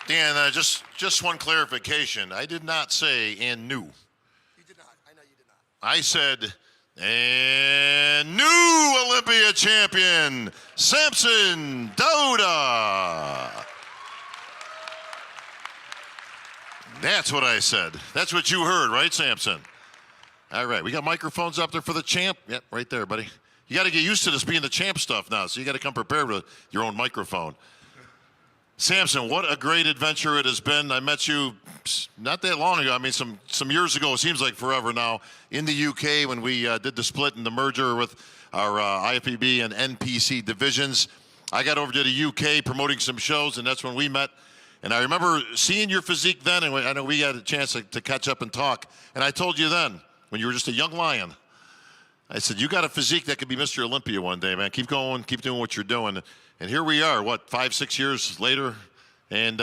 Dan, just one clarification. I did not say and new. You did not. I know you did not. I said and new Olympia champion, Samson Dauda. That's what I said. That's what you heard, right, Samson? All right, we got microphones up there for the champ. Yep, right there, buddy. You got to get used to this being the champ stuff now, so you got to come prepared with your own microphone. Samson, what a great adventure it has been. I met you not that long ago. I mean, some years ago. It seems like forever now. In the UK when we did the split and the merger with our IFBB and NPC divisions. I got over to the UK promoting some shows, and that's when we met. And I remember seeing your physique then, and I know we had a chance to catch up and talk. And I told you then, when you were just a young lion, I said, you got a physique that could be Mr. Olympia one day, man. Keep going, keep doing what you're doing. And here we are, what, 5-6 years later, and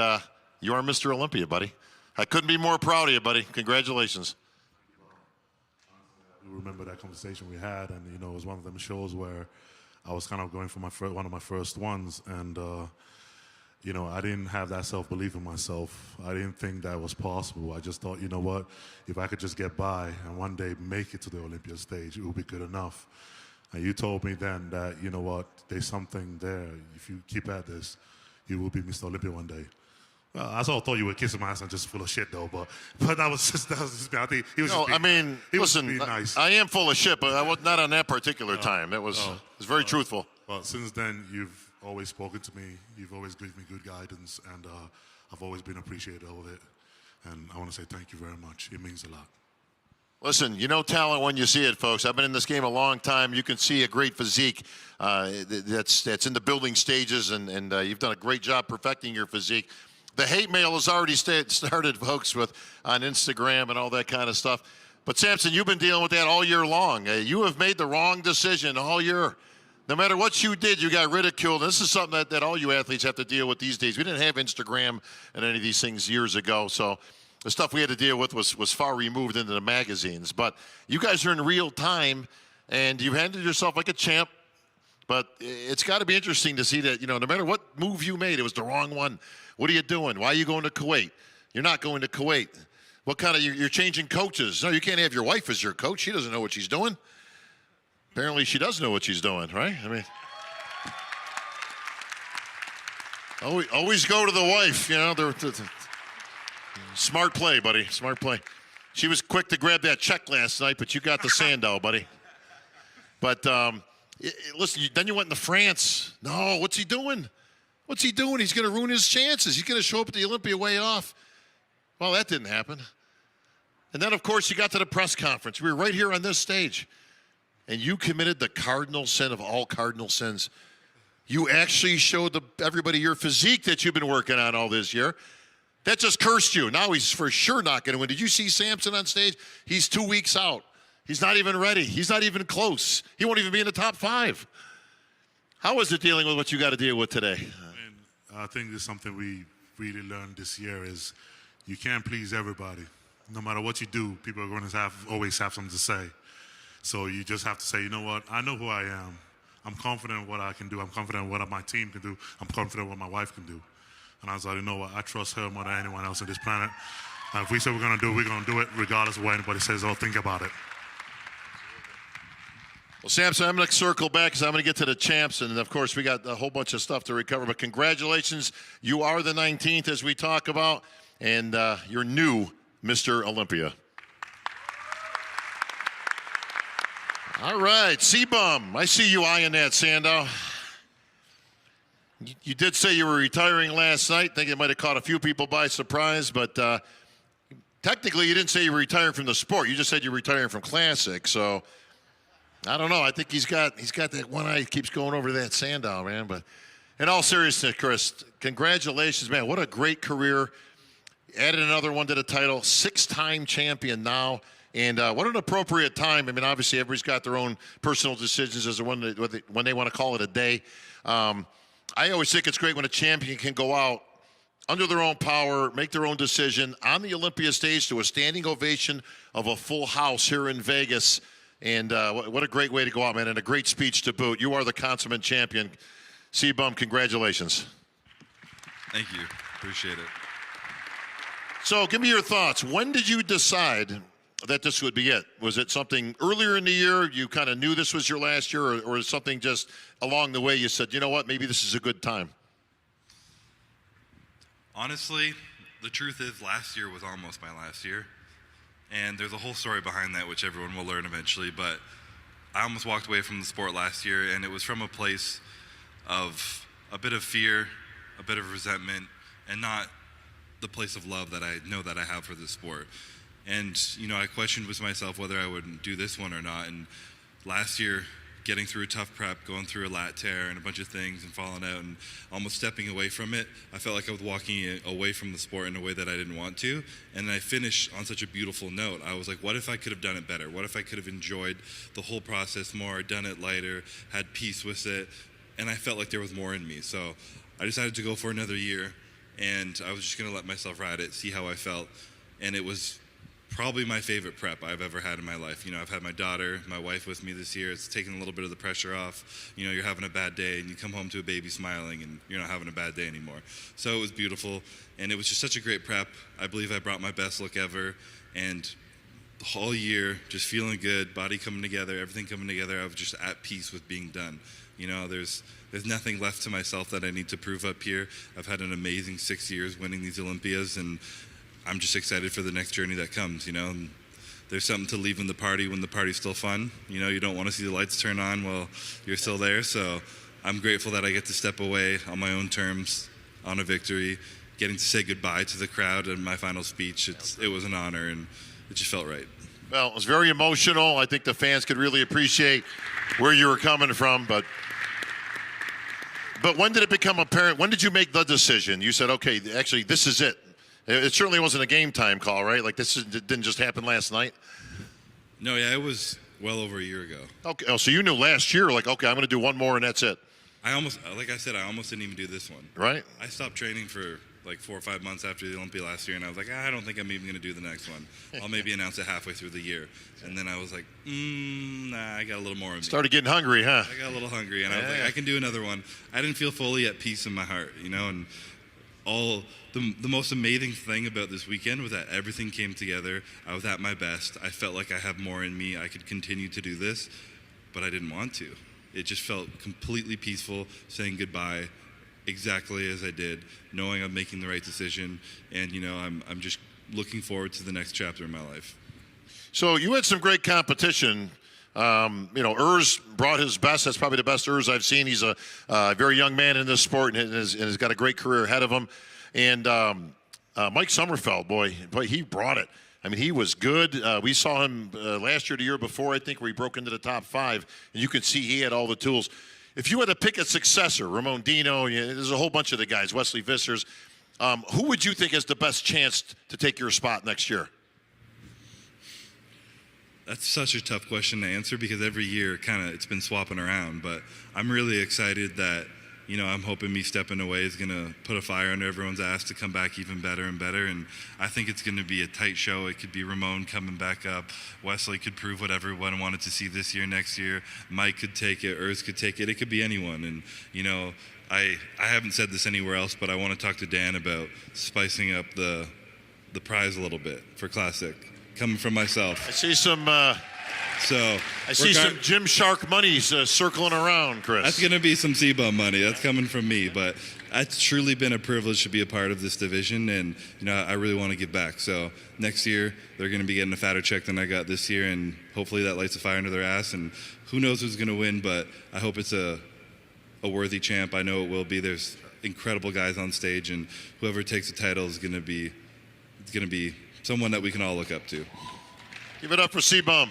you are Mr. Olympia, buddy. I couldn't be more proud of you, buddy. Congratulations. I remember that conversation we had, and you know, it was one of them shows where I was kind of going for one of my first ones, and you know, I didn't have that self-belief in myself. I didn't think that was possible. I just thought, you know what, if I could just get by and one day make it to the Olympia stage, it would be good enough. And you told me then that, you know what, there's something there. If you keep at this, you will be Mr. Olympia one day. Well, I sort of thought you were kissing my ass and just full of shit, though. But that was just me. I think he was. No, just being, he listen, was being nice. I am full of shit, but I was not on that particular time. That was very truthful. Well, since then, you've always spoken to me. You've always given me good guidance, and I've always been appreciative of it. And I want to say thank you very much. It means a lot. Listen, you know talent when you see it, folks. I've been in this game a long time. You can see a great physique that's in the building stages, and you've done a great job perfecting your physique. The hate mail has already started, folks, on Instagram and all that kind of stuff. But, Samson, you've been dealing with that all year long. You have made the wrong decision all year. No matter what you did, you got ridiculed. This is something that all you athletes have to deal with these days. We didn't have Instagram and any of these things years ago, so the stuff we had to deal with was far removed into the magazines. But you guys are in real time, and you handled yourself like a champ. But it's got to be interesting to see that, you know, no matter what move you made, it was the wrong one. What are you doing? Why are you going to Kuwait? You're not going to Kuwait. What kind of, you're changing coaches. No, you can't have your wife as your coach. She doesn't know what she's doing. Apparently she does know what she's doing, right? I mean, always go to the wife, you know. Smart play, buddy, smart play. She was quick to grab that check last night, but you got the Sandow, buddy. But listen, then you went into France. No, what's he doing? What's he doing? He's going to ruin his chances. He's going to show up at the Olympia way off. Well, that didn't happen. And then, of course, you got to the press conference. We were right here on this stage. And you committed the cardinal sin of all cardinal sins. You actually showed everybody your physique that you've been working on all this year. That just cursed you. Now he's for sure not going to win. Did you see Samson on stage? He's 2 weeks out. He's not even ready. He's not even close. He won't even be in the top 5. How is it dealing with what you got to deal with today? I think there's something we really learned this year is you can't please everybody. No matter what you do, people are going to always have something to say. So you just have to say, you know what, I know who I am. I'm confident in what I can do. I'm confident in what my team can do. I'm confident in what my wife can do. And I was like, you know what, I trust her more than anyone else on this planet. And if we say we're going to do it, we're going to do it regardless of what anybody says or think about it. Well, Samson, I'm going to circle back because I'm going to get to the champs. And, of course, we got a whole bunch of stuff to recover. But congratulations. You are the 19th, as we talk about. And you're new Mr. Olympia. All right, C-Bum. I see you eyeing that, Sandow. You did say you were retiring last night. I think it might have caught a few people by surprise, but technically you didn't say you were retiring from the sport. You just said you're retiring from Classic. So I don't know. I think he's got that one eye keeps going over to that Sandow, man. But in all seriousness, Chris, congratulations, man. What a great career. Added another one to the title. 6-time champion now. And what an appropriate time. I mean, obviously, everybody's got their own personal decisions as to when they want to call it a day. I always think it's great when a champion can go out under their own power, make their own decision on the Olympia stage to a standing ovation of a full house here in Vegas. And what a great way to go out, man, and a great speech to boot. You are the consummate champion. C-Bum, congratulations. Thank you. Appreciate it. So give me your thoughts. When did you decide that this would be it? Was it something earlier in the year? You kind of knew this was your last year, or is something just along the way you said, you know what, maybe this is a good time? Honestly, the truth is last year was almost my last year. And there's a whole story behind that, which everyone will learn eventually. But I almost walked away from the sport last year, and it was from a place of a bit of fear, a bit of resentment, and not the place of love that I know that I have for this sport. And, you know, I questioned with myself whether I would do this one or not. And last year, getting through a tough prep, going through a lat tear and a bunch of things and falling out and almost stepping away from it, I felt like I was walking away from the sport in a way that I didn't want to. And I finished on such a beautiful note. I was like, what if I could have done it better? What if I could have enjoyed the whole process more, done it lighter, had peace with it? And I felt like there was more in me. So I decided to go for another year, and I was just going to let myself ride it, see how I felt. And it was probably my favorite prep I've ever had in my life. You know, I've had my daughter, my wife with me this year. It's taken a little bit of the pressure off. You know, you're having a bad day and you come home to a baby smiling and you're not having a bad day anymore. So it was beautiful, and it was just such a great prep. I believe I brought my best look ever, and the whole year just feeling good, body coming together, everything coming together. I was just at peace with being done. You know, there's nothing left to myself that I need to prove up here. I've had an amazing 6 years winning these Olympias, and I'm just excited for the next journey that comes, you know. And there's something to leaving the party when the party's still fun. You know, you don't want to see the lights turn on while you're still there. So I'm grateful that I get to step away on my own terms on a victory, getting to say goodbye to the crowd in my final speech. It was an honor, and it just felt right. Well, it was very emotional. I think the fans could really appreciate where you were coming from, but when did it become apparent? When did you make the decision? You said, okay, actually, this is it. It certainly wasn't a game time call, right? Like, it didn't just happen last night? No, yeah, it was well over a year ago. Okay, oh, so you knew last year, like, okay, I'm going to do one more and that's it. Like I said, I almost didn't even do this one. Right? I stopped training for like 4 or 5 months after the Olympia last year, and I was like, I don't think I'm even going to do the next one. I'll maybe announce it halfway through the year. And then I was like, nah, I got a little more in me. Started getting hungry, huh? I got a little hungry, and I was like, I can do another one. I didn't feel fully at peace in my heart, you know, and the most amazing thing about this weekend was that everything came together. I was at my best. I felt like I have more in me. I could continue to do this, but I didn't want to. It just felt completely peaceful, saying goodbye exactly as I did, knowing I'm making the right decision, and, you know, I'm just looking forward to the next chapter in my life. So you had some great competition. You know, Urs brought his best. That's probably the best Urs I've seen. He's a very young man in this sport and has got a great career ahead of him. And Mike Sommerfeld, boy, he brought it. I mean, he was good. We saw him last year, the year before, I think, where he broke into the top 5, and you could see he had all the tools. If you had to pick a successor, Ramon Dino, there's a whole bunch of the guys, Wesley Vissers, who would you think has the best chance to take your spot next year? That's such a tough question to answer because every year it's been swapping around. But I'm really excited that, you know, I'm hoping me stepping away is going to put a fire under everyone's ass to come back even better and better. And I think it's going to be a tight show. It could be Ramon coming back up. Wesley could prove what everyone wanted to see this year, next year. Mike could take it. Urs could take it. It could be anyone. And, you know, I haven't said this anywhere else, but I want to talk to Dan about spicing up the prize a little bit for Classic. Coming from myself. I see some some Jim Shark monies circling around, Chris. That's going to be some C-Bum money. That's coming from me. But it's truly been a privilege to be a part of this division, and, you know, I really want to give back. So next year, they're going to be getting a fatter check than I got this year, and hopefully that lights a fire under their ass. And who knows who's going to win, but I hope it's a worthy champ. I know it will be. There's incredible guys on stage, and whoever takes the title is going to be someone that we can all look up to. Give it up for C-Bum.